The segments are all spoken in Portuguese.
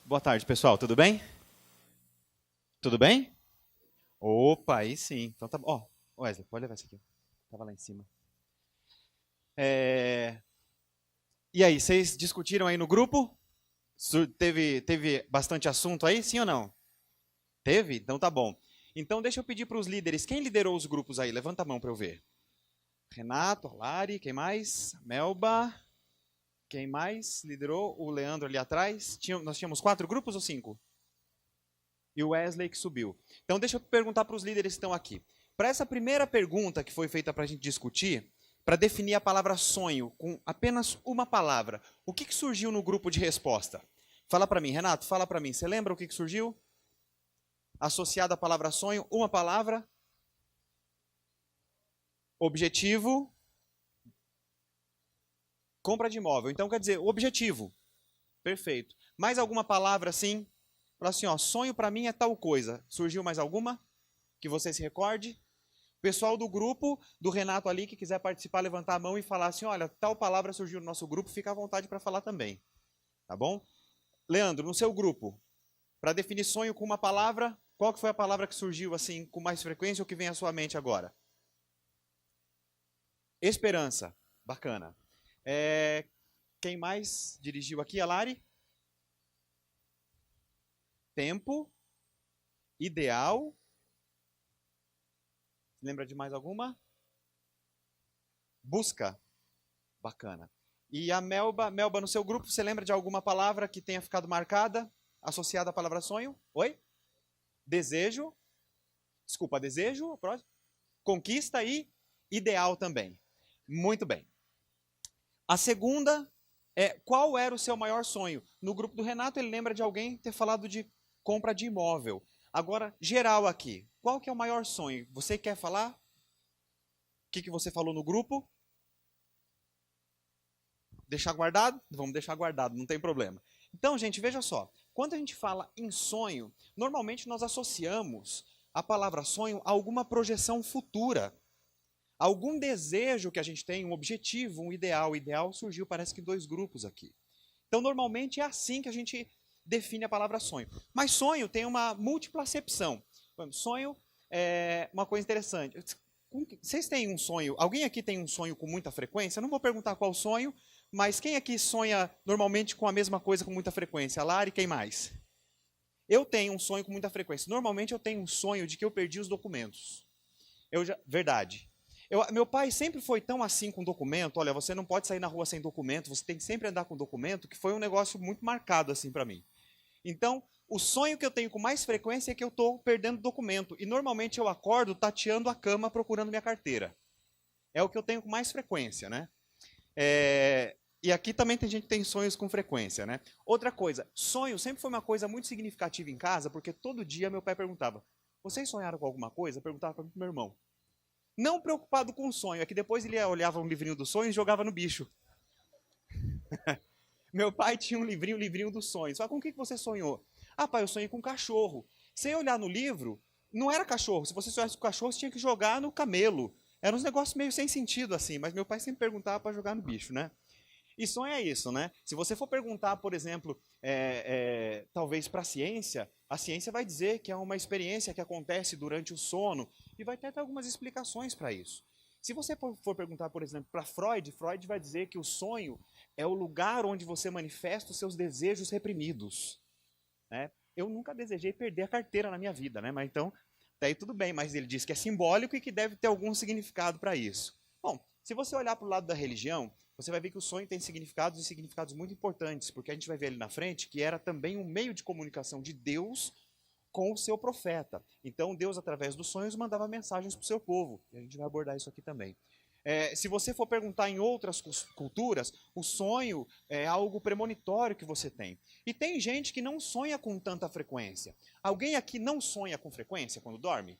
Boa tarde, pessoal. Tudo bem? Tudo bem? Opa, aí sim. Então tá bom. Ó, Wesley, pode levar isso aqui. Tava lá em cima. É, E aí, vocês discutiram aí no grupo? Teve bastante assunto aí, sim ou não? Teve? Então tá bom. Então deixa eu pedir para os líderes. Quem liderou os grupos aí? Levanta a mão para eu ver. Renato, Lari, quem mais? Melba. Quem mais liderou? O Leandro ali atrás. Nós tínhamos 4 grupos ou 5? E o Wesley que subiu. Então deixa eu perguntar para os líderes que estão aqui. Para essa primeira pergunta que foi feita para a gente discutir, para definir a palavra sonho com apenas uma palavra, o que surgiu no grupo de resposta? Fala para mim, Renato, fala para mim. Você lembra o que surgiu? Associado à palavra sonho, uma palavra. Objetivo. Compra de imóvel. Então quer dizer, o objetivo. Perfeito. Mais alguma palavra assim? Fala assim, ó, sonho para mim é tal coisa. Surgiu mais alguma? Que você se recorde? Pessoal do grupo, do Renato ali, que quiser participar, levantar a mão e falar assim, olha, tal palavra surgiu no nosso grupo, fica à vontade para falar também. Tá bom? Leandro, no seu grupo, para definir sonho com uma palavra, qual que foi a palavra que surgiu assim com mais frequência ou que vem à sua mente agora? Esperança. Bacana. Quem mais dirigiu aqui? A Lari? Tempo. Ideal. Lembra de mais alguma? Busca. Bacana. E a Melba, no seu grupo, você lembra de alguma palavra que tenha ficado marcada, associada à palavra sonho? Oi? Desejo. Desculpa, desejo. Próximo. Conquista e ideal também. Muito bem. A segunda é, qual era o seu maior sonho? No grupo do Renato, ele lembra de alguém ter falado de compra de imóvel. Agora, geral aqui, qual que é o maior sonho? Você quer falar? O que você falou no grupo? Deixar guardado? Vamos deixar guardado, não tem problema. Então, gente, veja só. Quando a gente fala em sonho, normalmente nós associamos a palavra sonho a alguma projeção futura. Algum desejo que a gente tem, um objetivo, um ideal. O ideal surgiu, parece que, 2 grupos aqui. Então, normalmente é assim que a gente define a palavra sonho. Mas sonho tem uma múltipla acepção. Sonho é uma coisa interessante. Vocês têm um sonho? Alguém aqui tem um sonho com muita frequência? Eu não vou perguntar qual sonho, mas quem aqui sonha normalmente com a mesma coisa com muita frequência? A Lari, quem mais? Eu tenho um sonho com muita frequência. Normalmente eu tenho um sonho de que eu perdi os documentos. Verdade. Meu pai sempre foi tão assim com documento. Olha, você não pode sair na rua sem documento, você tem que sempre andar com documento, que foi um negócio muito marcado assim para mim. Então, o sonho que eu tenho com mais frequência é que eu estou perdendo documento. E normalmente eu acordo tateando a cama procurando minha carteira. É o que eu tenho com mais frequência, né? E aqui também tem gente que tem sonhos com frequência, né? Outra coisa, sonho sempre foi uma coisa muito significativa em casa, porque todo dia meu pai perguntava, vocês sonharam com alguma coisa? Eu perguntava para o meu irmão. Não preocupado com o sonho, é que depois ele olhava um livrinho dos sonhos e jogava no bicho. Meu pai tinha um livrinho dos sonhos. Fala, com o que você sonhou? Ah, pai, eu sonhei com um cachorro. Sem olhar no livro, não era cachorro. Se você sonhasse com cachorro, você tinha que jogar no camelo. Eram uns negócios meio sem sentido assim, mas meu pai sempre perguntava para jogar no bicho, né? E sonho é isso, né? Se você for perguntar, por exemplo, talvez para a ciência vai dizer que é uma experiência que acontece durante o sono e vai ter até algumas explicações para isso. Se você for perguntar, por exemplo, para Freud, Freud vai dizer que o sonho é o lugar onde você manifesta os seus desejos reprimidos. Né? Eu nunca desejei perder a carteira na minha vida, né? Mas então, daí tudo bem, mas ele diz que é simbólico e que deve ter algum significado para isso. Bom, se você olhar para o lado da religião, você vai ver que o sonho tem significados e significados muito importantes, porque a gente vai ver ali na frente que era também um meio de comunicação de Deus com o seu profeta. Então, Deus, através dos sonhos, mandava mensagens para o seu povo. E a gente vai abordar isso aqui também. Se você for perguntar em outras culturas, o sonho é algo premonitório que você tem. E tem gente que não sonha com tanta frequência. Alguém aqui não sonha com frequência quando dorme?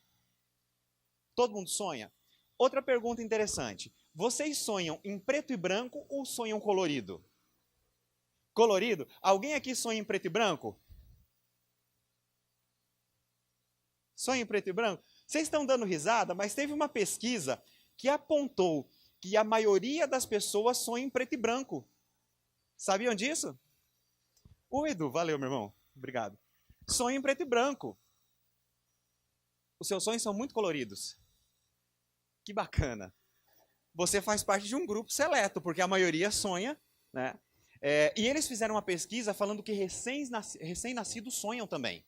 Todo mundo sonha? Outra pergunta interessante. Vocês sonham em preto e branco ou sonham colorido? Colorido? Alguém aqui sonha em preto e branco? Sonha em preto e branco? Vocês estão dando risada, mas teve uma pesquisa que apontou que a maioria das pessoas sonha em preto e branco. Sabiam disso? Ô Edu, valeu, meu irmão. Obrigado. Sonho em preto e branco. Os seus sonhos são muito coloridos. Que bacana. Você faz parte de um grupo seleto, porque a maioria sonha, né? E eles fizeram uma pesquisa falando que recém-nascidos sonham também.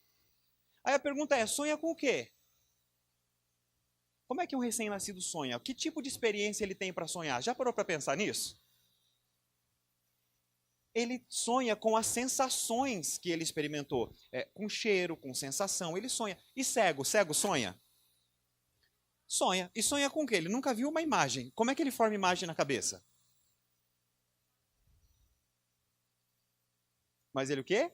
Aí a pergunta é, sonha com o quê? Como é que um recém-nascido sonha? Que tipo de experiência ele tem para sonhar? Já parou para pensar nisso? Ele sonha com as sensações que ele experimentou. Com cheiro, com sensação, ele sonha. E cego? Cego sonha? Sonha. E sonha com o quê? Ele nunca viu uma imagem. Como é que ele forma imagem na cabeça? Mas ele o quê?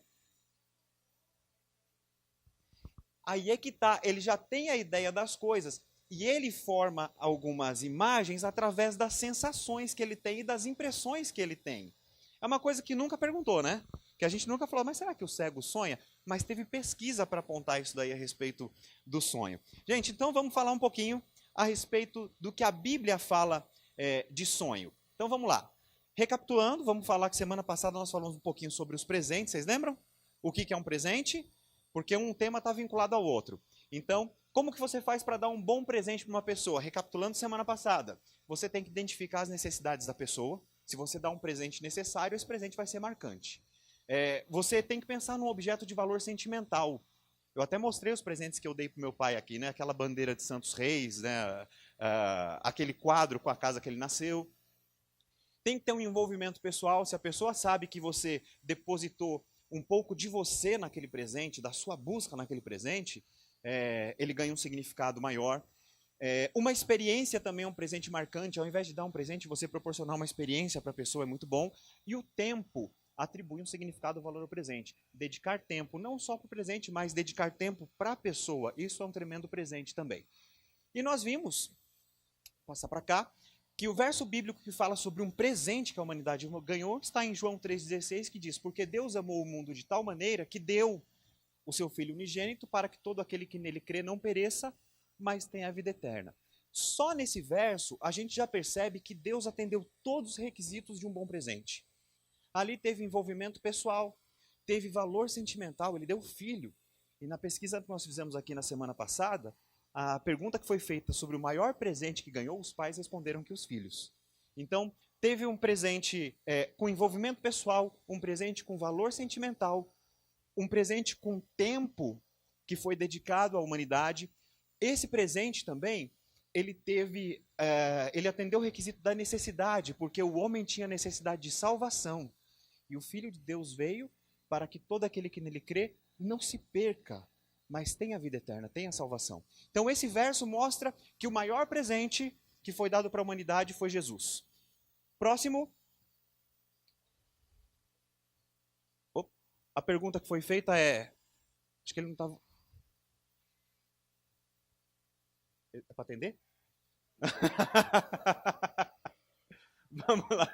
Aí é que tá, ele já tem a ideia das coisas. E ele forma algumas imagens através das sensações que ele tem e das impressões que ele tem. É uma coisa que nunca perguntou, né? Que a gente nunca falou, mas será que o cego sonha? Mas teve pesquisa para apontar isso daí a respeito do sonho. Gente, então vamos falar um pouquinho a respeito do que a Bíblia fala de sonho. Então vamos lá. Recapitulando, vamos falar que semana passada nós falamos um pouquinho sobre os presentes, vocês lembram? O que é um presente? Porque um tema está vinculado ao outro. Então, como que você faz para dar um bom presente para uma pessoa? Recapitulando semana passada, você tem que identificar as necessidades da pessoa. Se você dá um presente necessário, esse presente vai ser marcante. Você tem que pensar num objeto de valor sentimental. Eu até mostrei os presentes que eu dei para o meu pai aqui, né? Aquela bandeira de Santos Reis, né? Aquele quadro com a casa que ele nasceu. Tem que ter um envolvimento pessoal. Se a pessoa sabe que você depositou um pouco de você naquele presente, da sua busca naquele presente, ele ganha um significado maior. Uma experiência também é um presente marcante. Ao invés de dar um presente, você proporcionar uma experiência para a pessoa é muito bom. E o tempo atribui um significado, valor ao presente. Dedicar tempo, não só para o presente, mas dedicar tempo para a pessoa. Isso é um tremendo presente também. E nós vimos, passar para cá, que o verso bíblico que fala sobre um presente que a humanidade ganhou está em João 3,16, que diz: porque Deus amou o mundo de tal maneira que deu o seu Filho unigênito para que todo aquele que nele crê não pereça, mas tenha a vida eterna. Só nesse verso a gente já percebe que Deus atendeu todos os requisitos de um bom presente. Ali teve envolvimento pessoal, teve valor sentimental, ele deu o filho. E na pesquisa que nós fizemos aqui na semana passada, a pergunta que foi feita sobre o maior presente que ganhou, os pais responderam que os filhos. Então, teve um presente com envolvimento pessoal, um presente com valor sentimental, um presente com tempo que foi dedicado à humanidade. Esse presente também, ele atendeu o requisito da necessidade, porque o homem tinha necessidade de salvação. E o Filho de Deus veio para que todo aquele que nele crê não se perca, mas tenha a vida eterna, tenha a salvação. Então esse verso mostra que o maior presente que foi dado para a humanidade foi Jesus. Próximo. A pergunta que foi feita é... Acho que ele não estava... É para atender? Vamos lá.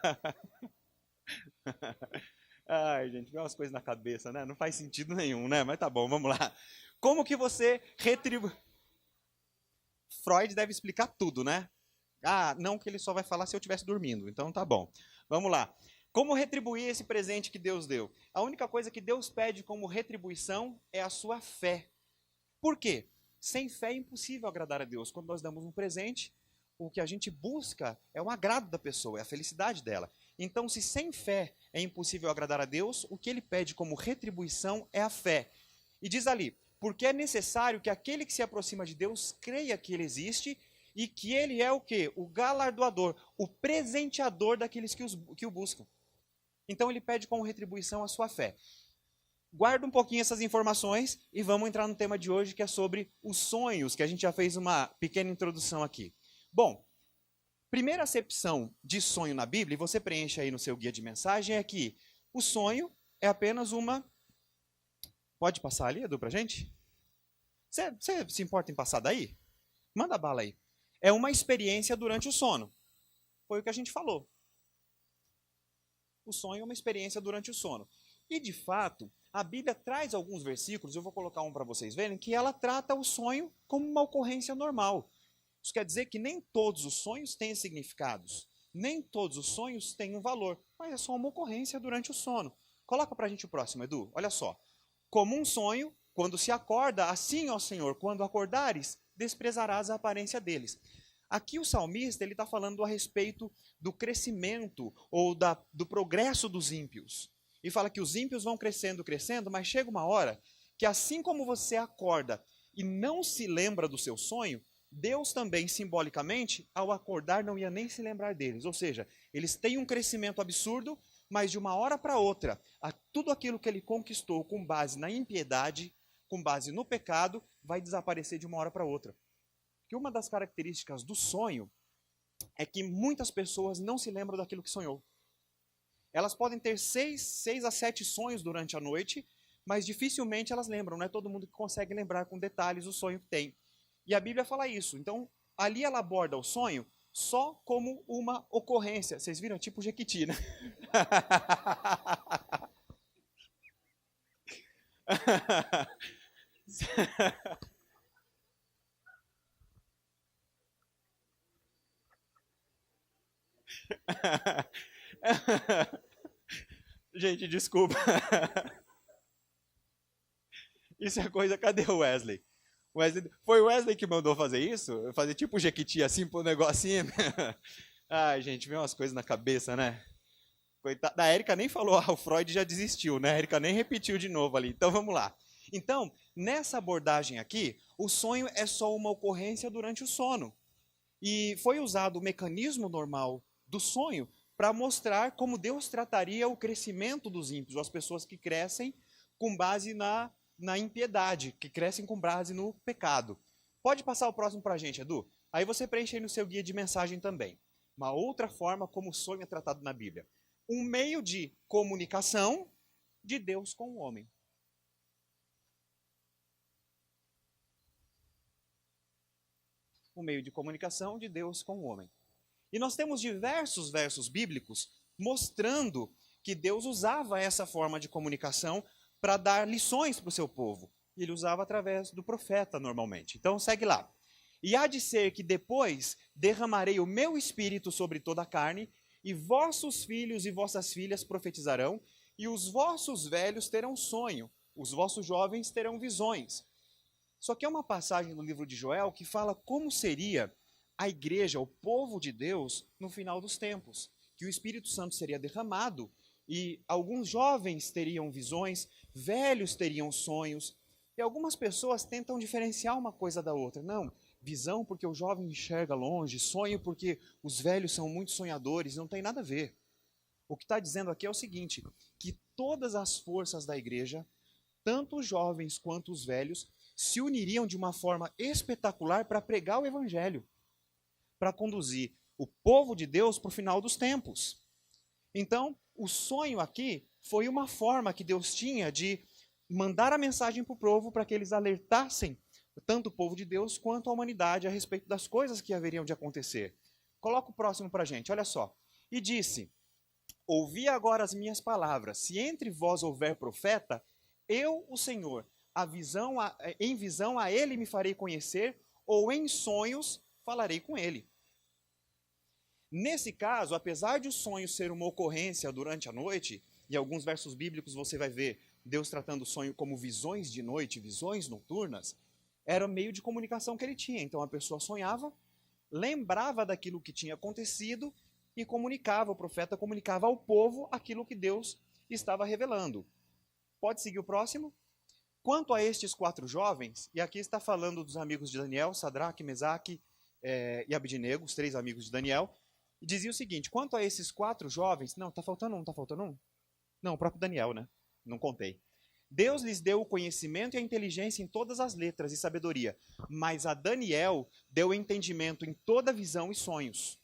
Ai, gente, vem umas coisas na cabeça, né? Não faz sentido nenhum, né? Mas tá bom, vamos lá. Como que você retribui... Freud deve explicar tudo, né? Não, que ele só vai falar se eu estivesse dormindo. Então tá bom. Vamos lá. Como retribuir esse presente que Deus deu? A única coisa que Deus pede como retribuição é a sua fé. Por quê? Sem fé é impossível agradar a Deus. Quando nós damos um presente, o que a gente busca é o agrado da pessoa, é a felicidade dela. Então, se sem fé é impossível agradar a Deus, o que ele pede como retribuição é a fé. E diz ali, porque é necessário que aquele que se aproxima de Deus creia que ele existe e que ele é o quê? O galardoador, o presenteador daqueles que o buscam. Então, ele pede como retribuição a sua fé. Guarda um pouquinho essas informações e vamos entrar no tema de hoje, que é sobre os sonhos, que a gente já fez uma pequena introdução aqui. Bom, primeira acepção de sonho na Bíblia, e você preenche aí no seu guia de mensagem, é que o sonho é apenas uma... Pode passar ali, Edu, pra gente? Você se importa em passar daí? Manda bala aí. É uma experiência durante o sono. Foi o que a gente falou. O sonho é uma experiência durante o sono. E, de fato, a Bíblia traz alguns versículos, eu vou colocar um para vocês verem, que ela trata o sonho como uma ocorrência normal. Isso quer dizer que nem todos os sonhos têm significados, nem todos os sonhos têm um valor, mas é só uma ocorrência durante o sono. Coloca para a gente o próximo, Edu. Olha só. Como um sonho, quando se acorda, assim, ó Senhor, quando acordares, desprezarás a aparência deles. Aqui o salmista está falando a respeito do crescimento ou do progresso dos ímpios. E fala que os ímpios vão crescendo, crescendo, mas chega uma hora que assim como você acorda e não se lembra do seu sonho, Deus também, simbolicamente, ao acordar, não ia nem se lembrar deles. Ou seja, eles têm um crescimento absurdo, mas de uma hora para outra, tudo aquilo que ele conquistou com base na impiedade, com base no pecado, vai desaparecer de uma hora para outra. Que uma das características do sonho é que muitas pessoas não se lembram daquilo que sonhou. Elas podem ter 6 a 7 sonhos durante a noite, mas dificilmente elas lembram. Não é todo mundo que consegue lembrar com detalhes o sonho que tem. E a Bíblia fala isso. Então, ali ela aborda o sonho só como uma ocorrência. Vocês viram? Tipo Jequiti, né? Gente, desculpa. Isso é coisa. Cadê o Wesley? Foi o Wesley que mandou fazer isso? Fazer tipo Jequiti assim pro negocinho? Ai, gente, vem umas coisas na cabeça, né? Coitada. A Érica nem falou, o Freud já desistiu, né? A Érica nem repetiu de novo ali. Então vamos lá. Então, nessa abordagem aqui, o sonho é só uma ocorrência durante o sono. E foi usado o mecanismo normal do sonho para mostrar como Deus trataria o crescimento dos ímpios, as pessoas que crescem com base na impiedade, que crescem com base no pecado. Pode passar o próximo para a gente, Edu? Aí você preenche aí no seu guia de mensagem também. Uma outra forma como o sonho é tratado na Bíblia. Um meio de comunicação de Deus com o homem. Um meio de comunicação de Deus com o homem. E nós temos diversos versos bíblicos mostrando que Deus usava essa forma de comunicação para dar lições para o seu povo. E ele usava através do profeta normalmente. Então segue lá. E há de ser que depois derramarei o meu espírito sobre toda a carne, e vossos filhos e vossas filhas profetizarão, e os vossos velhos terão sonho, os vossos jovens terão visões. Só que é uma passagem no livro de Joel que fala como seria a igreja, o povo de Deus, no final dos tempos. Que o Espírito Santo seria derramado e alguns jovens teriam visões, velhos teriam sonhos. E algumas pessoas tentam diferenciar uma coisa da outra. Não, visão porque o jovem enxerga longe, sonho porque os velhos são muito sonhadores, não tem nada a ver. O que está dizendo aqui é o seguinte, que todas as forças da igreja, tanto os jovens quanto os velhos, se uniriam de uma forma espetacular para pregar o evangelho, para conduzir o povo de Deus para o final dos tempos. Então, o sonho aqui foi uma forma que Deus tinha de mandar a mensagem para o povo para que eles alertassem tanto o povo de Deus quanto a humanidade a respeito das coisas que haveriam de acontecer. Coloca o próximo para a gente, olha só. E disse, ouvi agora as minhas palavras, se entre vós houver profeta, eu, o Senhor, em visão a ele me farei conhecer, ou em sonhos falarei com ele. Nesse caso, apesar de o sonho ser uma ocorrência durante a noite, em alguns versos bíblicos você vai ver Deus tratando o sonho como visões de noite, visões noturnas, era o meio de comunicação que ele tinha. Então a pessoa sonhava, lembrava daquilo que tinha acontecido e comunicava, o profeta comunicava ao povo aquilo que Deus estava revelando. Pode seguir o próximo? Quanto a estes 4 jovens, e aqui está falando dos amigos de Daniel, Sadraque, Mesaque e Abednego, os 3 amigos de Daniel, e dizia o seguinte, quanto a esses 4 jovens, não, está faltando um? Não, o próprio Daniel, né? Não contei. Deus lhes deu o conhecimento e a inteligência em todas as letras e sabedoria, mas a Daniel deu entendimento em toda visão e sonhos.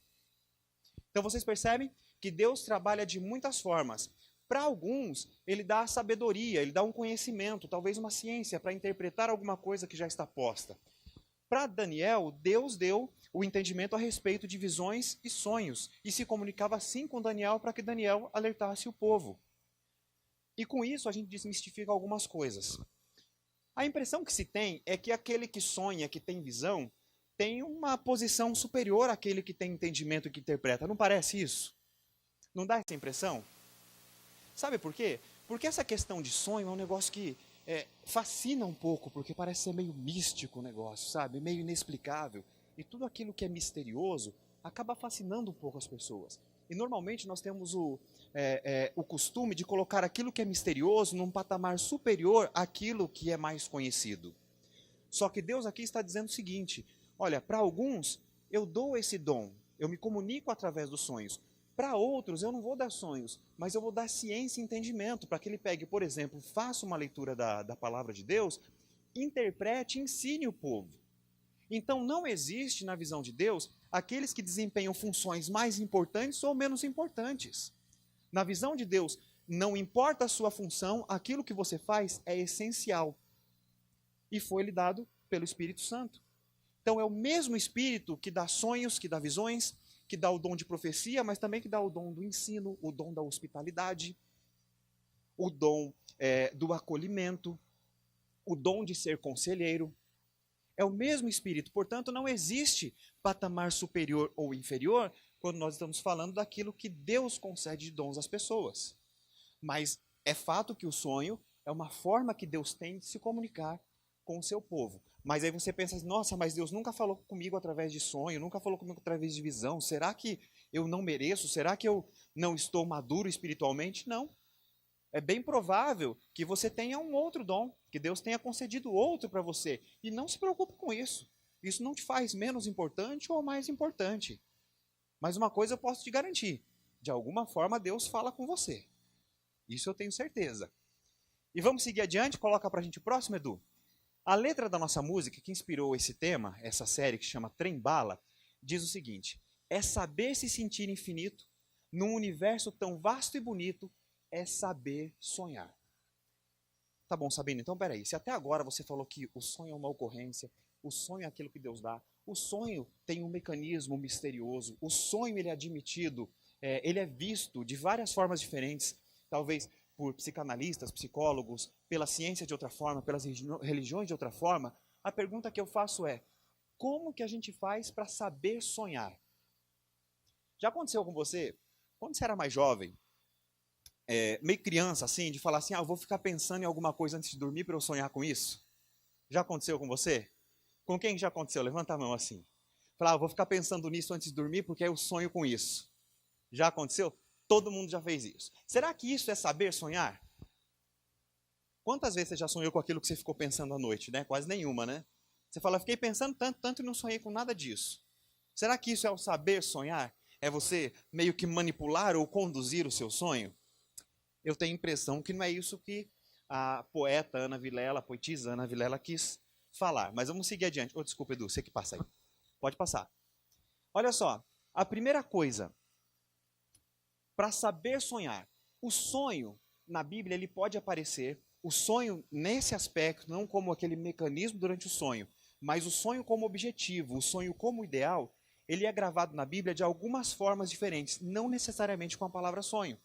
Então vocês percebem que Deus trabalha de muitas formas. Para alguns, ele dá a sabedoria, ele dá um conhecimento, talvez uma ciência, para interpretar alguma coisa que já está posta. Para Daniel, Deus deu o entendimento a respeito de visões e sonhos, e se comunicava assim com Daniel para que Daniel alertasse o povo. E com isso a gente desmistifica algumas coisas. A impressão que se tem é que aquele que sonha, que tem visão, tem uma posição superior àquele que tem entendimento e que interpreta. Não parece isso? Não dá essa impressão? Sabe por quê? Porque essa questão de sonho é um negócio que fascina um pouco, porque parece ser meio místico o negócio, sabe? Meio inexplicável. E tudo aquilo que é misterioso acaba fascinando um pouco as pessoas. E normalmente nós temos o costume de colocar aquilo que é misterioso num patamar superior àquilo que é mais conhecido. Só que Deus aqui está dizendo o seguinte: olha, para alguns eu dou esse dom, eu me comunico através dos sonhos. Para outros eu não vou dar sonhos, mas eu vou dar ciência e entendimento, para que ele pegue, por exemplo, faça uma leitura da palavra de Deus, interprete e ensine o povo. Então não existe na visão de Deus aqueles que desempenham funções mais importantes ou menos importantes. Na visão de Deus, não importa a sua função, aquilo que você faz é essencial. E foi lhe dado pelo Espírito Santo. Então é o mesmo Espírito que dá sonhos, que dá visões, que dá o dom de profecia, mas também que dá o dom do ensino, o dom da hospitalidade, o dom do acolhimento, o dom de ser conselheiro. É o mesmo Espírito, portanto não existe patamar superior ou inferior quando nós estamos falando daquilo que Deus concede de dons às pessoas. Mas é fato que o sonho é uma forma que Deus tem de se comunicar com o seu povo. Mas aí você pensa, nossa, mas Deus nunca falou comigo através de sonho, nunca falou comigo através de visão. Será que eu não mereço? Será que eu não estou maduro espiritualmente? Não. É bem provável que você tenha um outro dom, que Deus tenha concedido outro para você. E não se preocupe com isso. Isso não te faz menos importante ou mais importante. Mas uma coisa eu posso te garantir: de alguma forma Deus fala com você. Isso eu tenho certeza. E vamos seguir adiante? Coloca para a gente o próximo, Edu. A letra da nossa música, que inspirou esse tema, essa série que chama Trem Bala, diz o seguinte: é saber se sentir infinito, num universo tão vasto e bonito, é saber sonhar. Tá bom, Sabino, então peraí. Se até agora você falou que o sonho é uma ocorrência, o sonho é aquilo que Deus dá, o sonho tem um mecanismo misterioso, o sonho ele é admitido, ele é visto de várias formas diferentes, talvez por psicanalistas, psicólogos, pela ciência de outra forma, pelas religiões de outra forma. A pergunta que eu faço é: como que a gente faz para saber sonhar? Já aconteceu com você, quando você era mais jovem, meio criança assim, de falar assim, eu vou ficar pensando em alguma coisa antes de dormir para eu sonhar com isso? Já aconteceu com você? Com quem já aconteceu? Levanta a mão assim. Falar, eu vou ficar pensando nisso antes de dormir porque eu sonho com isso. Já aconteceu? Todo mundo já fez isso. Será que isso é saber sonhar? Quantas vezes você já sonhou com aquilo que você ficou pensando à noite, né? Quase nenhuma, né? Você fala, fiquei pensando tanto e não sonhei com nada disso. Será que isso é o saber sonhar? É você meio que manipular ou conduzir o seu sonho? Eu tenho a impressão que não é isso que a poeta Ana Vilela, a poetisa Ana Vilela quis falar. Mas vamos seguir adiante. Desculpa, Edu, você que passa aí. Pode passar. Olha só, a primeira coisa, para saber sonhar. O sonho, na Bíblia, ele pode aparecer, o sonho nesse aspecto, não como aquele mecanismo durante o sonho, mas o sonho como objetivo, o sonho como ideal, ele é gravado na Bíblia de algumas formas diferentes, não necessariamente com a palavra sonho,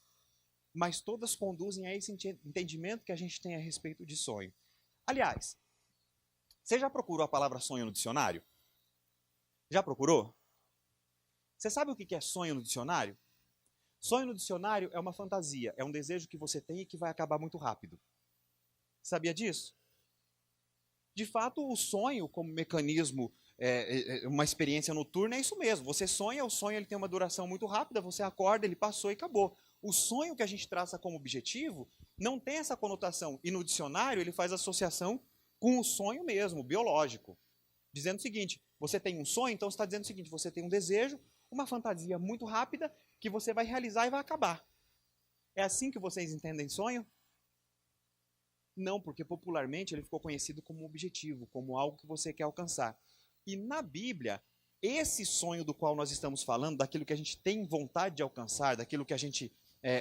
mas todas conduzem a esse entendimento que a gente tem a respeito de sonho. Aliás, você já procurou a palavra sonho no dicionário? Já procurou? Você sabe o que é sonho no dicionário? Sonho no dicionário é uma fantasia, é um desejo que você tem e que vai acabar muito rápido. Sabia disso? De fato, o sonho como mecanismo, uma experiência noturna, é isso mesmo. Você sonha, o sonho ele tem uma duração muito rápida, você acorda, ele passou e acabou. O sonho que a gente traça como objetivo não tem essa conotação. E no dicionário ele faz associação com o sonho mesmo, biológico. Dizendo o seguinte, você tem um sonho, então você está dizendo o seguinte, você tem um desejo, uma fantasia muito rápida, que você vai realizar e vai acabar. É assim que vocês entendem sonho? Não, porque popularmente ele ficou conhecido como objetivo, como algo que você quer alcançar. E na Bíblia, esse sonho do qual nós estamos falando, daquilo que a gente tem vontade de alcançar, daquilo que a gente,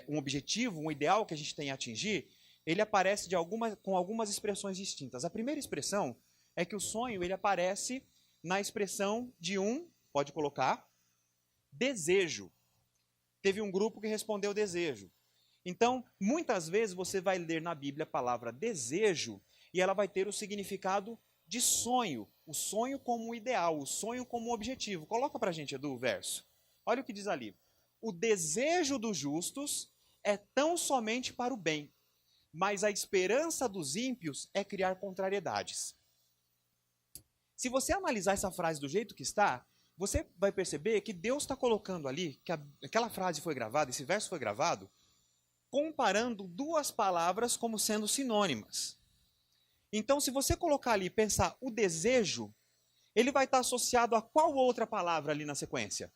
um objetivo, um ideal que a gente tem a atingir, ele aparece com algumas expressões distintas. A primeira expressão é que o sonho ele aparece na expressão de pode colocar, desejo. Teve um grupo que respondeu desejo. Então, muitas vezes você vai ler na Bíblia a palavra desejo e ela vai ter o significado de sonho. O sonho como um ideal, o sonho como um objetivo. Coloca pra gente, Edu, o verso. Olha o que diz ali. O desejo dos justos é tão somente para o bem, mas a esperança dos ímpios é criar contrariedades. Se você analisar essa frase do jeito que está, você vai perceber que Deus está colocando ali, que aquela frase foi gravada, esse verso foi gravado, comparando duas palavras como sendo sinônimas. Então, se você colocar ali e pensar o desejo, ele vai estar associado a qual outra palavra ali na sequência?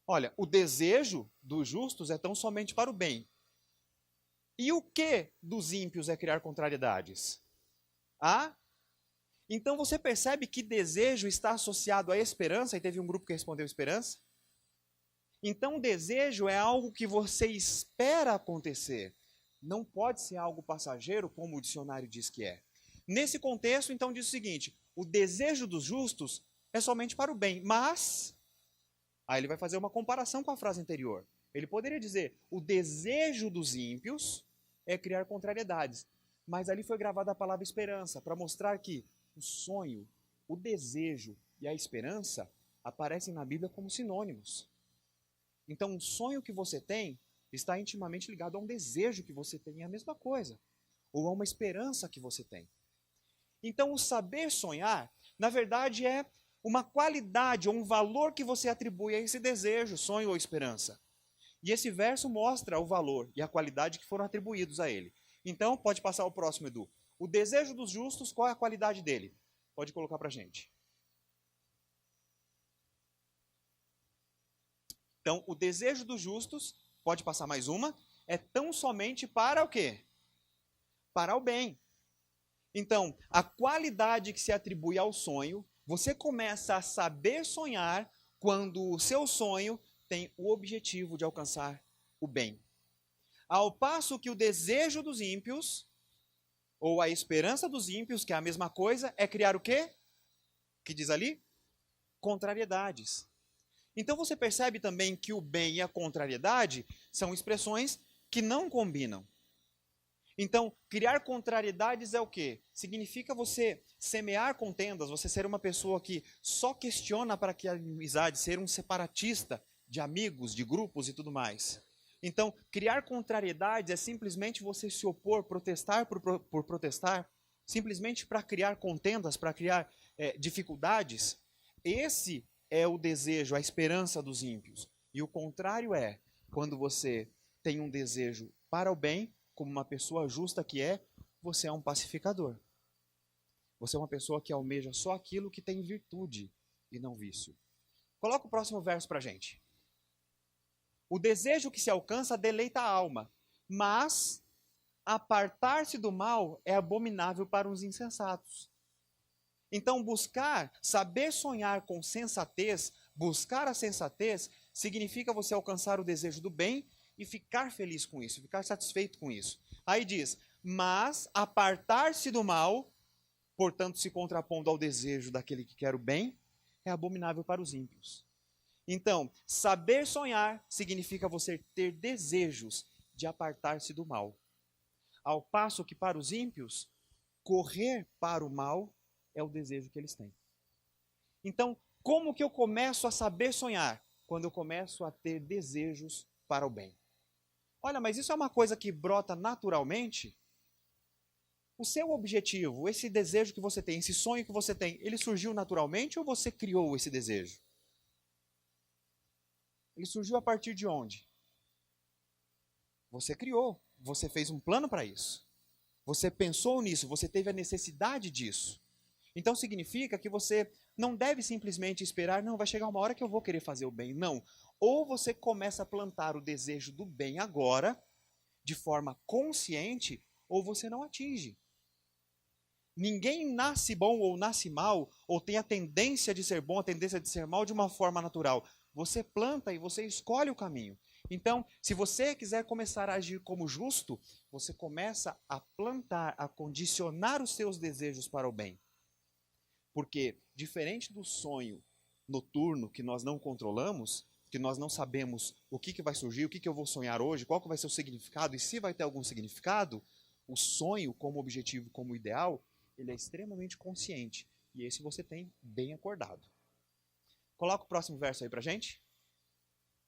Olha, o desejo dos justos é tão somente para o bem. E o que dos ímpios é criar contrariedades? Então você percebe que desejo está associado à esperança, e teve um grupo que respondeu esperança? Então desejo é algo que você espera acontecer. Não pode ser algo passageiro, como o dicionário diz que é. Nesse contexto, então, diz o seguinte: o desejo dos justos é somente para o bem, mas... Aí ele vai fazer uma comparação com a frase anterior. Ele poderia dizer, o desejo dos ímpios é criar contrariedades. Mas ali foi gravada a palavra esperança, para mostrar que o sonho, o desejo e a esperança aparecem na Bíblia como sinônimos. Então, o sonho que você tem está intimamente ligado a um desejo que você tem, é a mesma coisa. Ou a uma esperança que você tem. Então, o saber sonhar, na verdade, é uma qualidade ou um valor que você atribui a esse desejo, sonho ou esperança. E esse verso mostra o valor e a qualidade que foram atribuídos a ele. Então, pode passar o próximo, Edu. O desejo dos justos, qual é a qualidade dele? Pode colocar para a gente. Então, o desejo dos justos, pode passar mais uma, é tão somente para o quê? Para o bem. Então, a qualidade que se atribui ao sonho, você começa a saber sonhar quando o seu sonho tem o objetivo de alcançar o bem. Ao passo que o desejo dos ímpios, ou a esperança dos ímpios, que é a mesma coisa, é criar o quê? Que diz ali? Contrariedades. Então você percebe também que o bem e a contrariedade são expressões que não combinam. Então, criar contrariedades é o quê? Significa você semear contendas, você ser uma pessoa que só questiona para que a amizade, ser um separatista de amigos, de grupos e tudo mais. Então, criar contrariedades é simplesmente você se opor, protestar por protestar, simplesmente para criar contendas, para criar dificuldades. Esse é o desejo, a esperança dos ímpios. E o contrário é quando você tem um desejo para o bem, como uma pessoa justa que é, você é um pacificador. Você é uma pessoa que almeja só aquilo que tem virtude e não vício. Coloca o próximo verso para a gente. O desejo que se alcança deleita a alma, mas apartar-se do mal é abominável para os insensatos. Então, saber sonhar com sensatez, buscar a sensatez, significa você alcançar o desejo do bem e ficar feliz com isso, ficar satisfeito com isso. Aí diz, mas apartar-se do mal, portanto se contrapondo ao desejo daquele que quer o bem, é abominável para os ímpios. Então, saber sonhar significa você ter desejos de apartar-se do mal. Ao passo que para os ímpios, correr para o mal é o desejo que eles têm. Então, como que eu começo a saber sonhar? Quando eu começo a ter desejos para o bem. Olha, mas isso é uma coisa que brota naturalmente? O seu objetivo, esse desejo que você tem, esse sonho que você tem, ele surgiu naturalmente ou você criou esse desejo? Ele surgiu a partir de onde? Você criou, você fez um plano para isso. Você pensou nisso, você teve a necessidade disso. Então significa que você não deve simplesmente esperar, não, vai chegar uma hora que eu vou querer fazer o bem. Não. Ou você começa a plantar o desejo do bem agora, de forma consciente, ou você não atinge. Ninguém nasce bom ou nasce mal, ou tem a tendência de ser bom, a tendência de ser mal de uma forma natural. Você planta e você escolhe o caminho. Então, se você quiser começar a agir como justo, você começa a plantar, a condicionar os seus desejos para o bem. Porque, diferente do sonho noturno que nós não controlamos, que nós não sabemos o que vai surgir, o que eu vou sonhar hoje, qual que vai ser o significado e se vai ter algum significado, o sonho como objetivo, como ideal, ele é extremamente consciente. E esse você tem bem acordado. Coloca o próximo verso aí pra gente.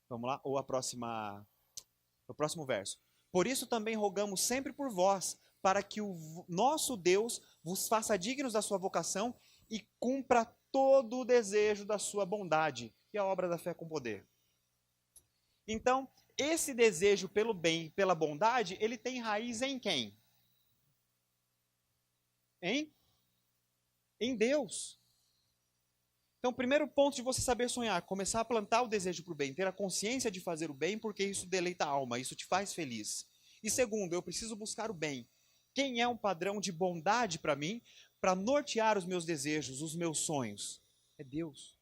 Vamos lá, ou o próximo verso. Por isso também rogamos sempre por vós, para que o nosso Deus vos faça dignos da sua vocação e cumpra todo o desejo da sua bondade, que é a obra da fé com poder. Então, esse desejo pelo bem e pela bondade, ele tem raiz em quem? Em Deus. Então, o primeiro ponto de você saber sonhar, começar a plantar o desejo para o bem, ter a consciência de fazer o bem, porque isso deleita a alma, isso te faz feliz. E segundo, eu preciso buscar o bem. Quem é um padrão de bondade para mim, para nortear os meus desejos, os meus sonhos? É Deus.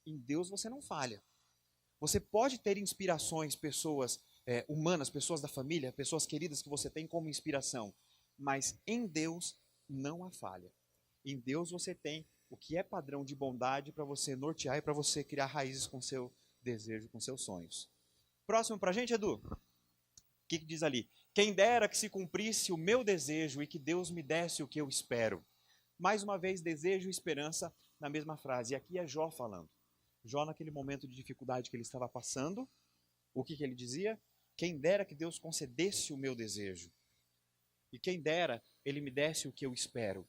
Em Deus você não falha. Você pode ter inspirações, pessoas humanas, pessoas da família, pessoas queridas que você tem como inspiração, mas em Deus não há falha. Em Deus você tem o que é padrão de bondade para você nortear e para você criar raízes com seu desejo, com seus sonhos. Próximo para a gente, Edu. O que diz ali? Quem dera que se cumprisse o meu desejo e que Deus me desse o que eu espero. Mais uma vez, desejo e esperança na mesma frase. E aqui é Jó falando. Jó, naquele momento de dificuldade que ele estava passando, o que ele dizia? Quem dera que Deus concedesse o meu desejo. E quem dera ele me desse o que eu espero.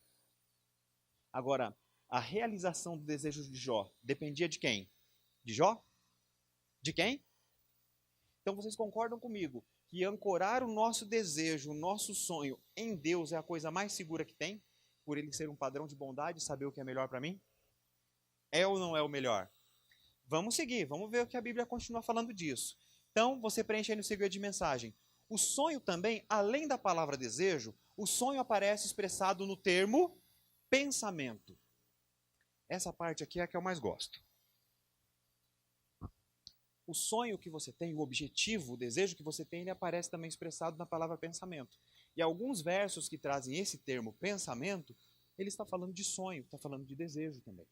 Agora, a realização do desejo de Jó dependia de quem? De Jó? De quem? Então vocês concordam comigo que ancorar o nosso desejo, o nosso sonho em Deus é a coisa mais segura que tem? Por ele ser um padrão de bondade, saber o que é melhor para mim? É ou não é o melhor? Vamos seguir, vamos ver o que a Bíblia continua falando disso. Então, você preenche aí no segredo de mensagem. O sonho também, além da palavra desejo, o sonho aparece expressado no termo pensamento. Essa parte aqui é a que eu mais gosto. O sonho que você tem, o objetivo, o desejo que você tem, ele aparece também expressado na palavra pensamento. E alguns versos que trazem esse termo pensamento, ele está falando de sonho, está falando de desejo também.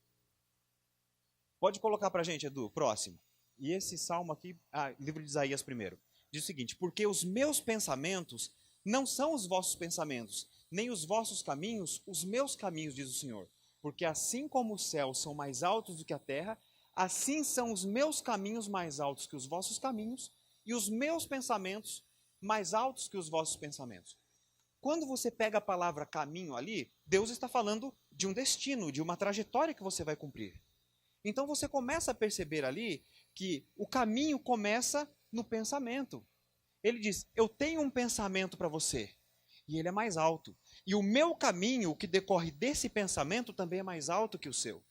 Pode colocar para a gente, Edu, próximo. E esse salmo aqui, livro de Isaías primeiro, diz o seguinte: porque os meus pensamentos não são os vossos pensamentos, nem os vossos caminhos, os meus caminhos, diz o Senhor. Porque assim como os céus são mais altos do que a terra, assim são os meus caminhos mais altos que os vossos caminhos, e os meus pensamentos mais altos que os vossos pensamentos. Quando você pega a palavra caminho ali, Deus está falando de um destino, de uma trajetória que você vai cumprir. Então você começa a perceber ali que o caminho começa no pensamento. Ele diz, eu tenho um pensamento para você, e ele é mais alto. E o meu caminho, o que decorre desse pensamento, também é mais alto que o seu.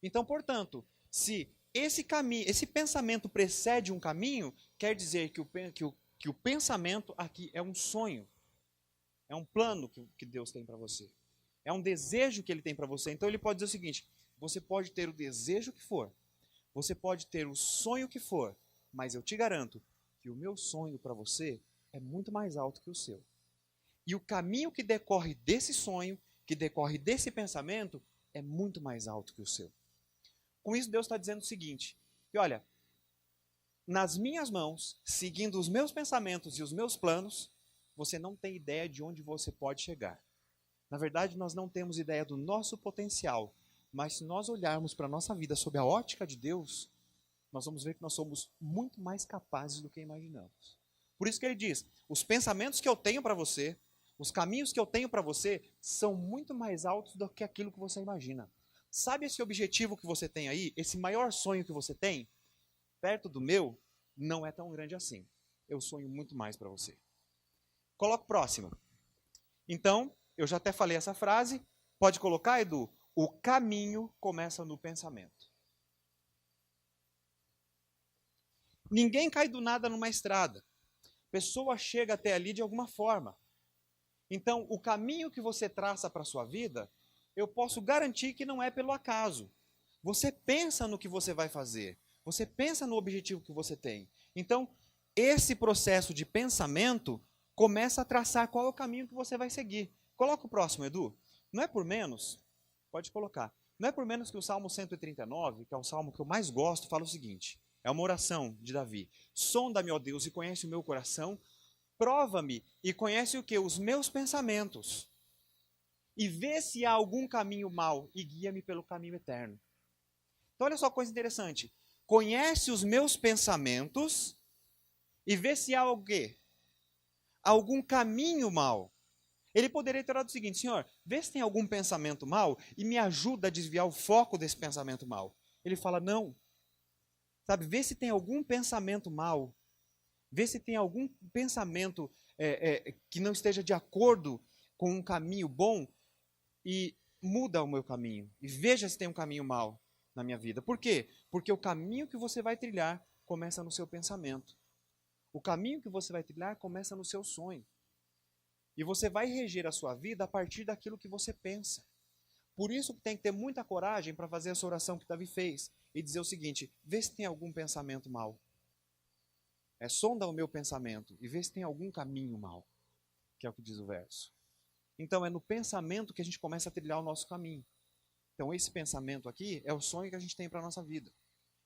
Então, portanto, se esse pensamento precede um caminho, quer dizer que o pensamento aqui é um sonho. É um plano que Deus tem para você. É um desejo que ele tem para você. Então ele pode dizer o seguinte: você pode ter o desejo que for, você pode ter o sonho que for, mas eu te garanto que o meu sonho para você é muito mais alto que o seu. E o caminho que decorre desse sonho, que decorre desse pensamento, é muito mais alto que o seu. Com isso, Deus está dizendo o seguinte: que olha, nas minhas mãos, seguindo os meus pensamentos e os meus planos, você não tem ideia de onde você pode chegar. Na verdade, nós não temos ideia do nosso potencial, mas se nós olharmos para a nossa vida sob a ótica de Deus, nós vamos ver que nós somos muito mais capazes do que imaginamos. Por isso que ele diz, os pensamentos que eu tenho para você, os caminhos que eu tenho para você, são muito mais altos do que aquilo que você imagina. Sabe esse objetivo que você tem aí, esse maior sonho que você tem? Perto do meu, não é tão grande assim. Eu sonho muito mais para você. Coloca o próximo. Então, eu já até falei essa frase. Pode colocar, Edu? O caminho começa no pensamento. Ninguém cai do nada numa estrada. A pessoa chega até ali de alguma forma. Então, o caminho que você traça para a sua vida, eu posso garantir que não é pelo acaso. Você pensa no que você vai fazer. Você pensa no objetivo que você tem. Então, esse processo de pensamento começa a traçar qual é o caminho que você vai seguir. Coloca o próximo, Edu. Não é por menos, pode colocar, não é por menos que o Salmo 139, que é o salmo que eu mais gosto, fala o seguinte, é uma oração de Davi. Sonda-me, ó Deus, e conhece o meu coração, prova-me e conhece o que? Os meus pensamentos. E vê se há algum caminho mau e guia-me pelo caminho eterno. Então olha só a coisa interessante. Conhece os meus pensamentos e vê se há o quê? algum caminho mau. Ele poderia ter orado o seguinte: Senhor, vê se tem algum pensamento mau e me ajuda a desviar o foco desse pensamento mau. Ele fala, não. Sabe, vê se tem algum pensamento mau. Vê se tem algum pensamento que não esteja de acordo com um caminho bom e muda o meu caminho. E veja se tem um caminho mau na minha vida. Por quê? Porque o caminho que você vai trilhar começa no seu pensamento. O caminho que você vai trilhar começa no seu sonho. E você vai reger a sua vida a partir daquilo que você pensa. Por isso que tem que ter muita coragem para fazer essa oração que Davi fez e dizer o seguinte: vê se tem algum pensamento mau. Sonda o meu pensamento e vê se tem algum caminho mau, que é o que diz o verso. Então é no pensamento que a gente começa a trilhar o nosso caminho. Então esse pensamento aqui é o sonho que a gente tem para a nossa vida.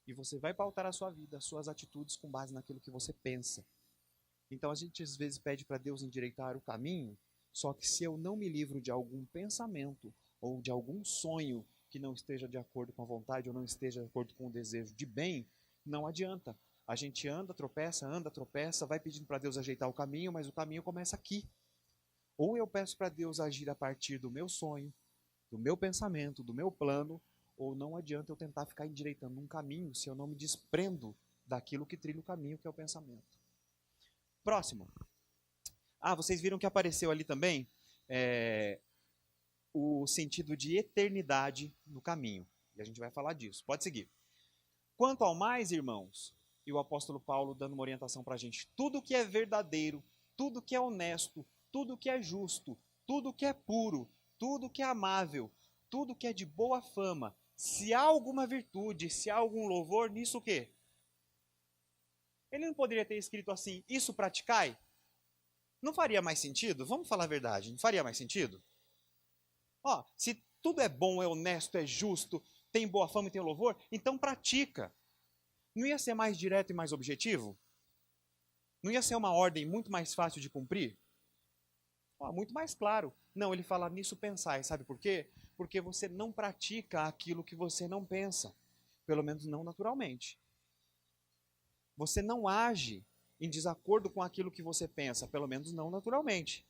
E você vai pautar a sua vida, as suas atitudes com base naquilo que você pensa. Então a gente às vezes pede para Deus endireitar o caminho, só que se eu não me livro de algum pensamento ou de algum sonho que não esteja de acordo com a vontade ou não esteja de acordo com o desejo de bem, não adianta. A gente anda, tropeça, vai pedindo para Deus ajeitar o caminho, mas o caminho começa aqui. Ou eu peço para Deus agir a partir do meu sonho, do meu pensamento, do meu plano, ou não adianta eu tentar ficar endireitando um caminho se eu não me desprendo daquilo que trilha o caminho, que é o pensamento. Próximo. Vocês viram que apareceu ali também o sentido de eternidade no caminho. E a gente vai falar disso. Pode seguir. Quanto ao mais, irmãos, e o apóstolo Paulo dando uma orientação para a gente, tudo que é verdadeiro, tudo que é honesto, tudo que é justo, tudo que é puro, tudo que é amável, tudo que é de boa fama, se há alguma virtude, se há algum louvor, nisso o quê? Ele não poderia ter escrito assim, isso praticai? Não faria mais sentido? Vamos falar a verdade, não faria mais sentido? Se tudo é bom, é honesto, é justo, tem boa fama e tem louvor, então pratica. Não ia ser mais direto e mais objetivo? Não ia ser uma ordem muito mais fácil de cumprir? Muito mais claro. Não, ele fala nisso pensai. Sabe por quê? Porque você não pratica aquilo que você não pensa. Pelo menos não naturalmente. Você não age em desacordo com aquilo que você pensa. Pelo menos não naturalmente.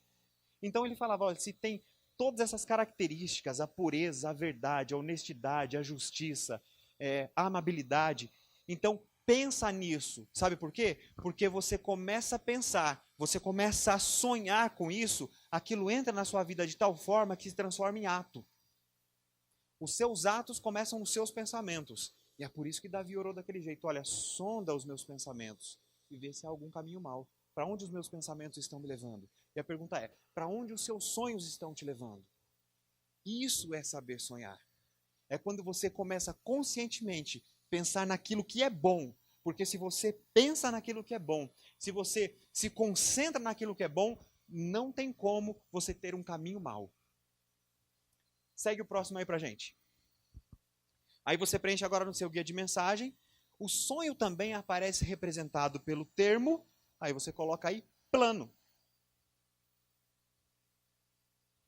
Então ele falava, olha, se tem todas essas características, a pureza, a verdade, a honestidade, a justiça, a amabilidade, então pensa nisso. Sabe por quê? Porque você começa a pensar, você começa a sonhar com isso, aquilo entra na sua vida de tal forma que se transforma em ato. Os seus atos começam nos seus pensamentos. E é por isso que Davi orou daquele jeito. Olha, sonda os meus pensamentos e vê se há algum caminho mau. Para onde os meus pensamentos estão me levando? E a pergunta é, para onde os seus sonhos estão te levando? Isso é saber sonhar. É quando você começa conscientemente pensar naquilo que é bom. Porque se você pensa naquilo que é bom, se você se concentra naquilo que é bom, não tem como você ter um caminho mau. Segue o próximo aí pra gente. Aí você preenche agora no seu guia de mensagem. O sonho também aparece representado pelo termo, aí você coloca aí, plano.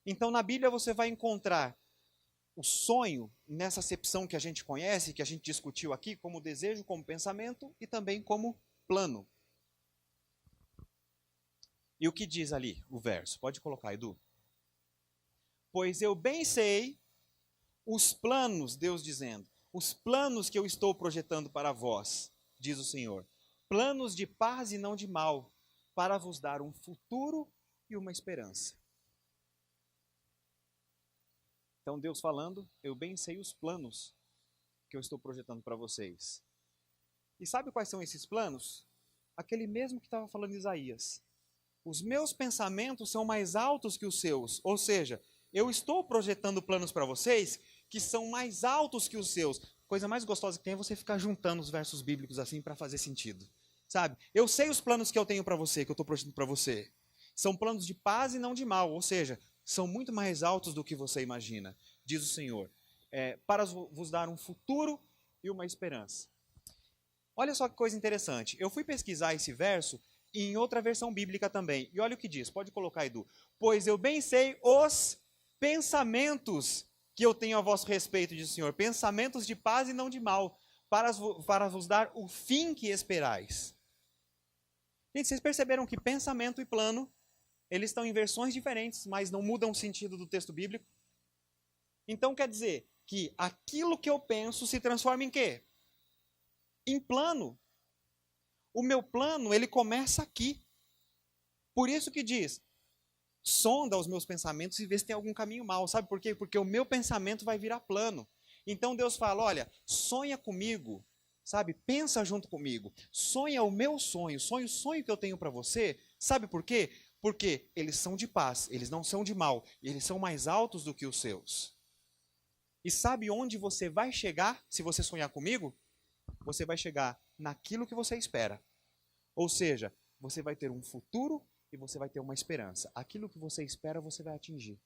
Então na Bíblia você vai encontrar o sonho nessa acepção que a gente conhece, que a gente discutiu aqui, como desejo, como pensamento e também como plano. E o que diz ali o verso? Pode colocar, Edu. Pois eu bem sei os planos, Deus dizendo, os planos que eu estou projetando para vós, diz o Senhor, planos de paz e não de mal, para vos dar um futuro e uma esperança. Então Deus falando, eu bem sei os planos que eu estou projetando para vocês. E sabe quais são esses planos? Aquele mesmo que estava falando Isaías. Os meus pensamentos são mais altos que os seus, ou seja, eu estou projetando planos para vocês que são mais altos que os seus. Coisa mais gostosa que tem é você ficar juntando os versos bíblicos assim para fazer sentido. Sabe? Eu sei os planos que eu tenho para você, que eu estou projetando para você. São planos de paz e não de mal, ou seja, são muito mais altos do que você imagina, diz o Senhor, para vos dar um futuro e uma esperança. Olha só que coisa interessante. Eu fui pesquisar esse verso em outra versão bíblica também. E olha o que diz. Pode colocar, Edu. Pois eu bem sei os pensamentos que eu tenho a vosso respeito, diz o Senhor. Pensamentos de paz e não de mal, para vos dar o fim que esperais. Gente, vocês perceberam que pensamento e plano Eles estão em versões diferentes, mas não mudam o sentido do texto bíblico. Então quer dizer que aquilo que eu penso se transforma em quê? Em plano. O meu plano, ele começa aqui. Por isso que diz, sonda os meus pensamentos e vê se tem algum caminho mau. Sabe por quê? Porque o meu pensamento vai virar plano. Então Deus fala, olha, sonha comigo, sabe? Pensa junto comigo. Sonha o meu sonho, sonha o sonho que eu tenho para você. Sabe por quê? Porque eles são de paz, eles não são de mal. Eles são mais altos do que os seus. E sabe onde você vai chegar se você sonhar comigo? Você vai chegar naquilo que você espera. Ou seja, você vai ter um futuro e você vai ter uma esperança. Aquilo que você espera, você vai atingir.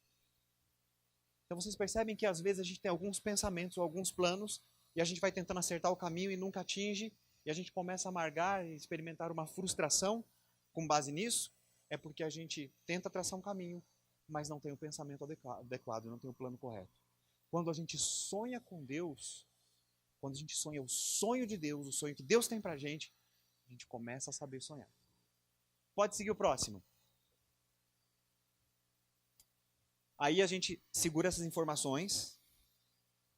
Então vocês percebem que às vezes a gente tem alguns pensamentos, alguns planos, e a gente vai tentando acertar o caminho e nunca atinge, e a gente começa a amargar e experimentar uma frustração com base nisso, é porque a gente tenta traçar um caminho, mas não tem o pensamento adequado, não tem o plano correto. Quando a gente sonha com Deus, quando a gente sonha o sonho de Deus, o sonho que Deus tem pra gente, a gente começa a saber sonhar. Pode seguir o próximo. Aí a gente segura essas informações.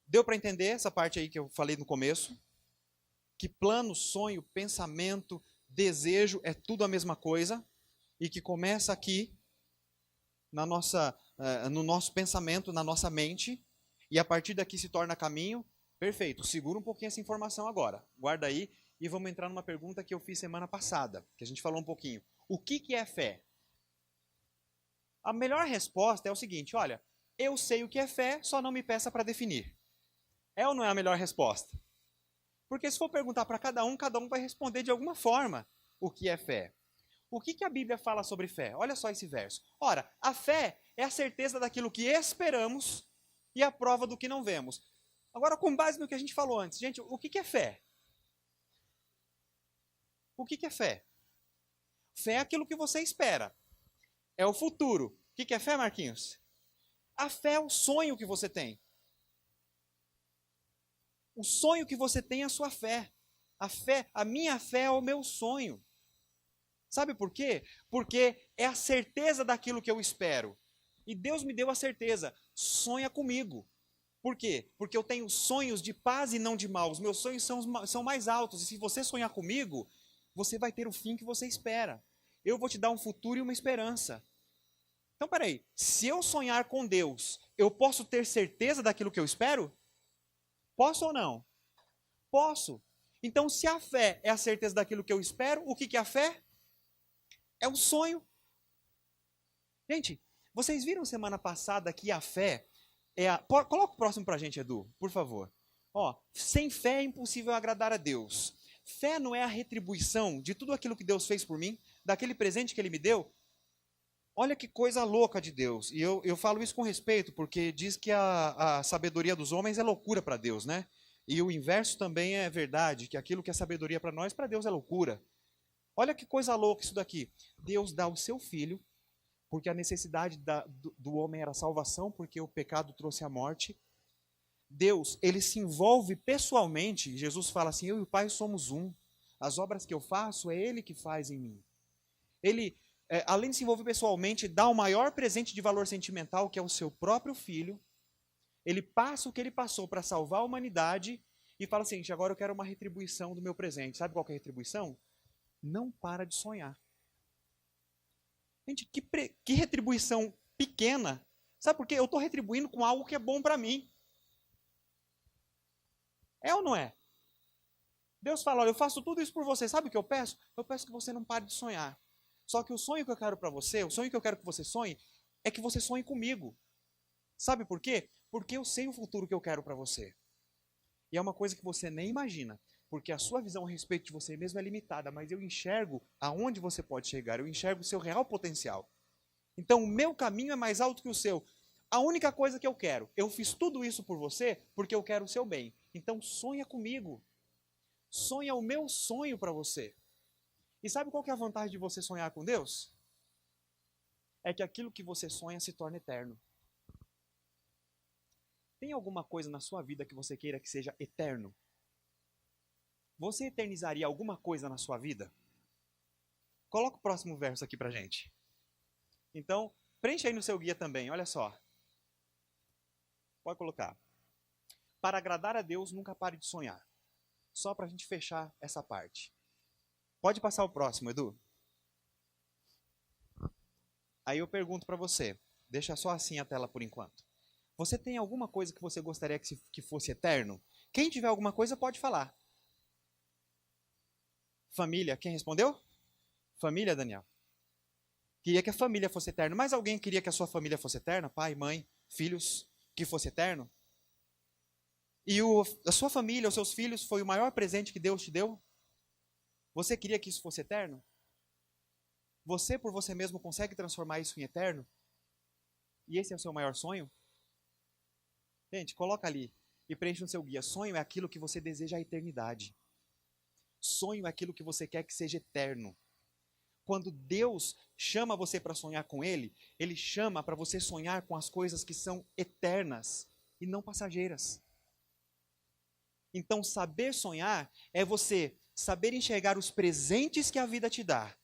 Deu para entender essa parte aí que eu falei no começo? Que plano, sonho, pensamento, desejo é tudo a mesma coisa e que começa aqui no nosso pensamento, na nossa mente, e a partir daqui se torna caminho. Perfeito, segura um pouquinho essa informação agora. Guarda aí e vamos entrar numa pergunta que eu fiz semana passada, que a gente falou um pouquinho. O que é fé? A melhor resposta é o seguinte, olha, eu sei o que é fé, só não me peça para definir. É ou não é a melhor resposta? Porque se for perguntar para cada um vai responder de alguma forma o que é fé. O que a Bíblia fala sobre fé? Olha só esse verso. Ora, a fé é a certeza daquilo que esperamos e a prova do que não vemos. Agora, com base no que a gente falou antes, gente, o que é fé? O que é fé? Fé é aquilo que você espera. É o futuro. O que é fé, Marquinhos? A fé é o sonho que você tem. O sonho que você tem é a sua fé. A minha fé é o meu sonho. Sabe por quê? Porque é a certeza daquilo que eu espero. E Deus me deu a certeza. Sonha comigo. Por quê? Porque eu tenho sonhos de paz e não de mal. Os meus sonhos são mais altos. E se você sonhar comigo, você vai ter o fim que você espera. Eu vou te dar um futuro e uma esperança. Então, peraí. Se eu sonhar com Deus, eu posso ter certeza daquilo que eu espero? Posso ou não? Posso. Então, se a fé é a certeza daquilo que eu espero, o que é a fé? É um sonho. Gente, vocês viram semana passada que a fé é a... Coloca o próximo pra gente, Edu, por favor. Ó, sem fé é impossível agradar a Deus. Fé não é a retribuição de tudo aquilo que Deus fez por mim, daquele presente que Ele me deu? Olha que coisa louca de Deus. E eu falo isso com respeito, porque diz que a sabedoria dos homens é loucura para Deus, né? E o inverso também é verdade, que aquilo que é sabedoria para nós, para Deus é loucura. Olha que coisa louca isso daqui. Deus dá o seu filho, porque a necessidade do homem era salvação, porque o pecado trouxe a morte. Deus, ele se envolve pessoalmente. Jesus fala assim, eu e o Pai somos um. As obras que eu faço, é Ele que faz em mim. Ele, além de se envolver pessoalmente, dá o maior presente de valor sentimental, que é o seu próprio filho. Ele passa o que ele passou para salvar a humanidade e fala assim, agora eu quero uma retribuição do meu presente. Sabe qual que é a retribuição? Não para de sonhar. Gente, que retribuição pequena. Sabe por quê? Eu estou retribuindo com algo que é bom para mim. É ou não é? Deus fala, olha, eu faço tudo isso por você. Sabe o que eu peço? Eu peço que você não pare de sonhar. Só que o sonho que eu quero para você, o sonho que eu quero que você sonhe, é que você sonhe comigo. Sabe por quê? Porque eu sei o futuro que eu quero para você. E é uma coisa que você nem imagina. Porque a sua visão a respeito de você mesmo é limitada, mas eu enxergo aonde você pode chegar, eu enxergo o seu real potencial. Então o meu caminho é mais alto que o seu. A única coisa que eu fiz tudo isso por você porque eu quero o seu bem. Então sonha comigo. Sonha o meu sonho para você. E sabe qual que é a vantagem de você sonhar com Deus? É que aquilo que você sonha se torna eterno. Tem alguma coisa na sua vida que você queira que seja eterno? Você eternizaria alguma coisa na sua vida? Coloca o próximo verso aqui pra gente. Então, preencha aí no seu guia também, olha só. Pode colocar. Para agradar a Deus, nunca pare de sonhar. Só para a gente fechar essa parte. Pode passar o próximo, Edu. Aí eu pergunto para você, deixa só assim a tela por enquanto. Você tem alguma coisa que você gostaria que fosse eterno? Quem tiver alguma coisa pode falar. Família, quem respondeu? Família, Daniel. Queria que a família fosse eterna. Mas alguém queria que a sua família fosse eterna? Pai, mãe, filhos, que fosse eterno? E a sua família, os seus filhos, foi o maior presente que Deus te deu? Você queria que isso fosse eterno? Você, por você mesmo, consegue transformar isso em eterno? E esse é o seu maior sonho? Gente, coloca ali e preencha no seu guia. Sonho é aquilo que você deseja a eternidade. Sonho é aquilo que você quer que seja eterno. Quando Deus chama você para sonhar com Ele, Ele chama para você sonhar com as coisas que são eternas e não passageiras. Então, saber sonhar é você saber enxergar os presentes que a vida te dá.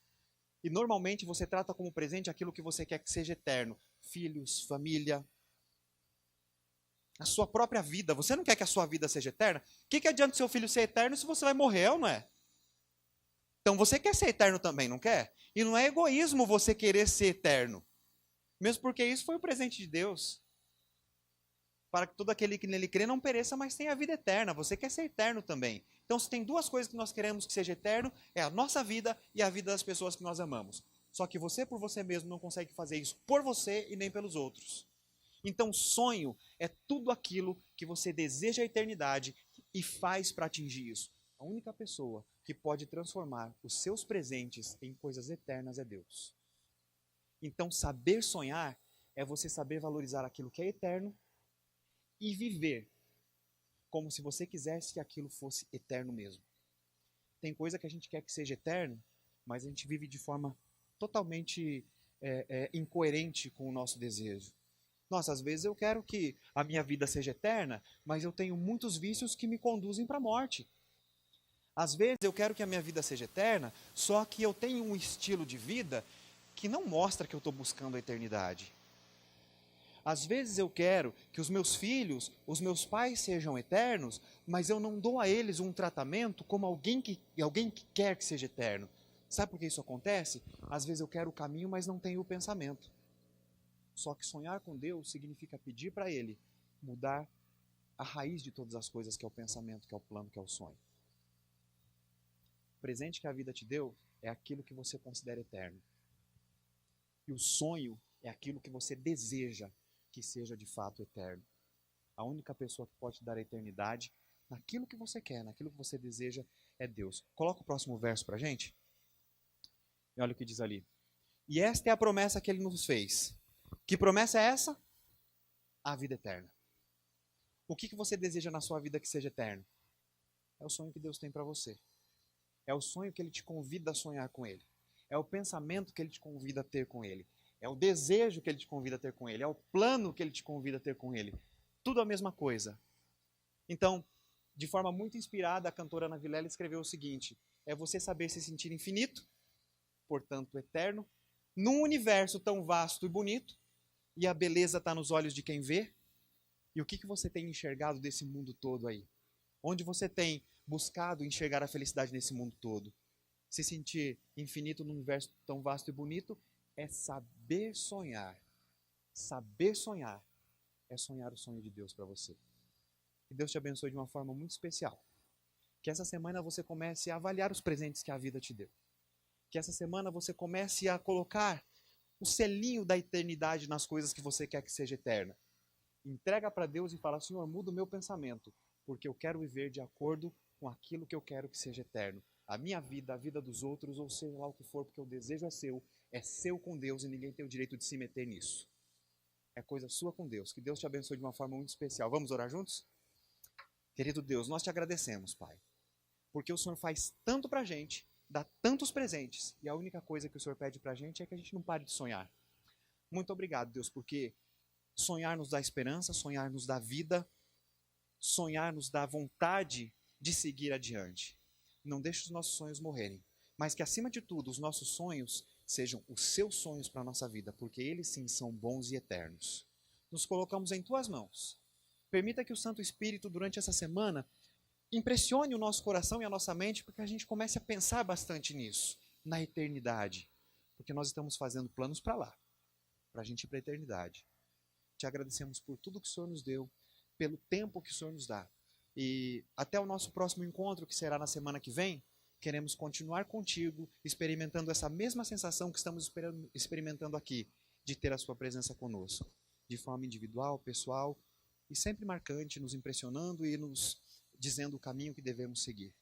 E normalmente você trata como presente aquilo que você quer que seja eterno. Filhos, família, a sua própria vida. Você não quer que a sua vida seja eterna? O que adianta o seu filho ser eterno se você vai morrer ou não é? Então você quer ser eterno também, não quer? E não é egoísmo você querer ser eterno. Mesmo porque isso foi o presente de Deus. Para que todo aquele que nele crê não pereça, mas tenha a vida eterna. Você quer ser eterno também. Então, se tem duas coisas que nós queremos que seja eterno, é a nossa vida e a vida das pessoas que nós amamos. Só que você, por você mesmo, não consegue fazer isso por você e nem pelos outros. Então, sonho é tudo aquilo que você deseja a eternidade e faz para atingir isso. A única pessoa que pode transformar os seus presentes em coisas eternas é Deus. Então, saber sonhar é você saber valorizar aquilo que é eterno e viver como se você quisesse que aquilo fosse eterno mesmo. Tem coisa que a gente quer que seja eterno, mas a gente vive de forma totalmente incoerente com o nosso desejo. Nossa, às vezes eu quero que a minha vida seja eterna, mas eu tenho muitos vícios que me conduzem para a morte. Às vezes eu quero que a minha vida seja eterna, só que eu tenho um estilo de vida que não mostra que eu estou buscando a eternidade. Às vezes eu quero que os meus filhos, os meus pais sejam eternos, mas eu não dou a eles um tratamento como alguém que quer que seja eterno. Sabe por que isso acontece? Às vezes eu quero o caminho, mas não tenho o pensamento. Só que sonhar com Deus significa pedir para Ele mudar a raiz de todas as coisas, que é o pensamento, que é o plano, que é o sonho. O presente que a vida te deu é aquilo que você considera eterno. E o sonho é aquilo que você deseja que seja de fato eterno. A única pessoa que pode te dar a eternidade naquilo que você quer, naquilo que você deseja, é Deus. Coloca o próximo verso para a gente. E olha o que diz ali. E esta é a promessa que Ele nos fez. Que promessa é essa? A vida eterna. O que você deseja na sua vida que seja eterno? É o sonho que Deus tem para você. É o sonho que Ele te convida a sonhar com Ele. É o pensamento que Ele te convida a ter com Ele. É o desejo que Ele te convida a ter com Ele. É o plano que Ele te convida a ter com Ele. Tudo a mesma coisa. Então, de forma muito inspirada, a cantora Ana Vilela escreveu o seguinte: é você saber se sentir infinito, portanto eterno, num universo tão vasto e bonito, e a beleza está nos olhos de quem vê. E o que você tem enxergado desse mundo todo aí? Onde você tem buscado enxergar a felicidade nesse mundo todo? Se sentir infinito num universo tão vasto e bonito é saber sonhar. Saber sonhar é sonhar o sonho de Deus para você. Que Deus te abençoe de uma forma muito especial. Que essa semana você comece a avaliar os presentes que a vida te deu. Que essa semana você comece a colocar o selinho da eternidade nas coisas que você quer que seja eterna. Entrega para Deus e fala: Senhor, muda o meu pensamento, porque eu quero viver de acordo com aquilo que eu quero que seja eterno. A minha vida, a vida dos outros, ou seja lá o que for, porque o desejo é seu com Deus e ninguém tem o direito de se meter nisso. É coisa sua com Deus. Que Deus te abençoe de uma forma muito especial. Vamos orar juntos? Querido Deus, nós te agradecemos, Pai, porque o Senhor faz tanto para a gente, dá tantos presentes, e a única coisa que o Senhor pede para a gente é que a gente não pare de sonhar. Muito obrigado, Deus, porque sonhar nos dá esperança, sonhar nos dá vida, sonhar nos dá vontade de seguir adiante. Não deixe os nossos sonhos morrerem, mas que, acima de tudo, os nossos sonhos sejam os seus sonhos para a nossa vida, porque eles sim são bons e eternos. Nos colocamos em tuas mãos. Permita que o Santo Espírito, durante essa semana, impressione o nosso coração e a nossa mente, porque a gente comece a pensar bastante nisso, na eternidade. Porque nós estamos fazendo planos para lá, para a gente ir para a eternidade. Te agradecemos por tudo que o Senhor nos deu, pelo tempo que o Senhor nos dá. E até o nosso próximo encontro, que será na semana que vem, queremos continuar contigo, experimentando essa mesma sensação que estamos experimentando aqui, de ter a sua presença conosco, de forma individual, pessoal, e sempre marcante, nos impressionando e nos dizendo o caminho que devemos seguir.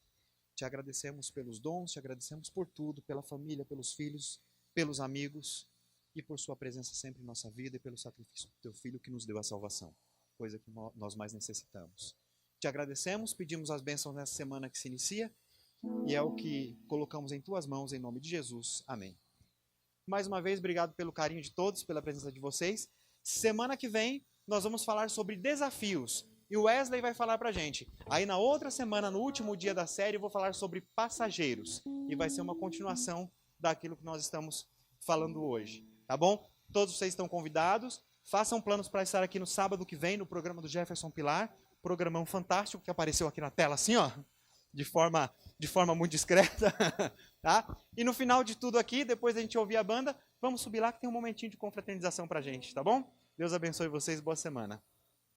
Te agradecemos pelos dons, te agradecemos por tudo, pela família, pelos filhos, pelos amigos e por sua presença sempre em nossa vida e pelo sacrifício do teu Filho que nos deu a salvação, coisa que nós mais necessitamos. Te agradecemos, pedimos as bênçãos nessa semana que se inicia e é o que colocamos em tuas mãos, em nome de Jesus. Amém. Mais uma vez, obrigado pelo carinho de todos, pela presença de vocês. Semana que vem, nós vamos falar sobre desafios. E o Wesley vai falar pra gente. Aí na outra semana, no último dia da série, eu vou falar sobre passageiros. E vai ser uma continuação daquilo que nós estamos falando hoje. Tá bom? Todos vocês estão convidados. Façam planos para estar aqui no sábado que vem, no programa do Jefferson Pilar. Programão fantástico que apareceu aqui na tela assim, ó. De forma muito discreta. Tá? E no final de tudo aqui, depois da gente ouvir a banda, vamos subir lá que tem um momentinho de confraternização pra gente, tá bom? Deus abençoe vocês, boa semana.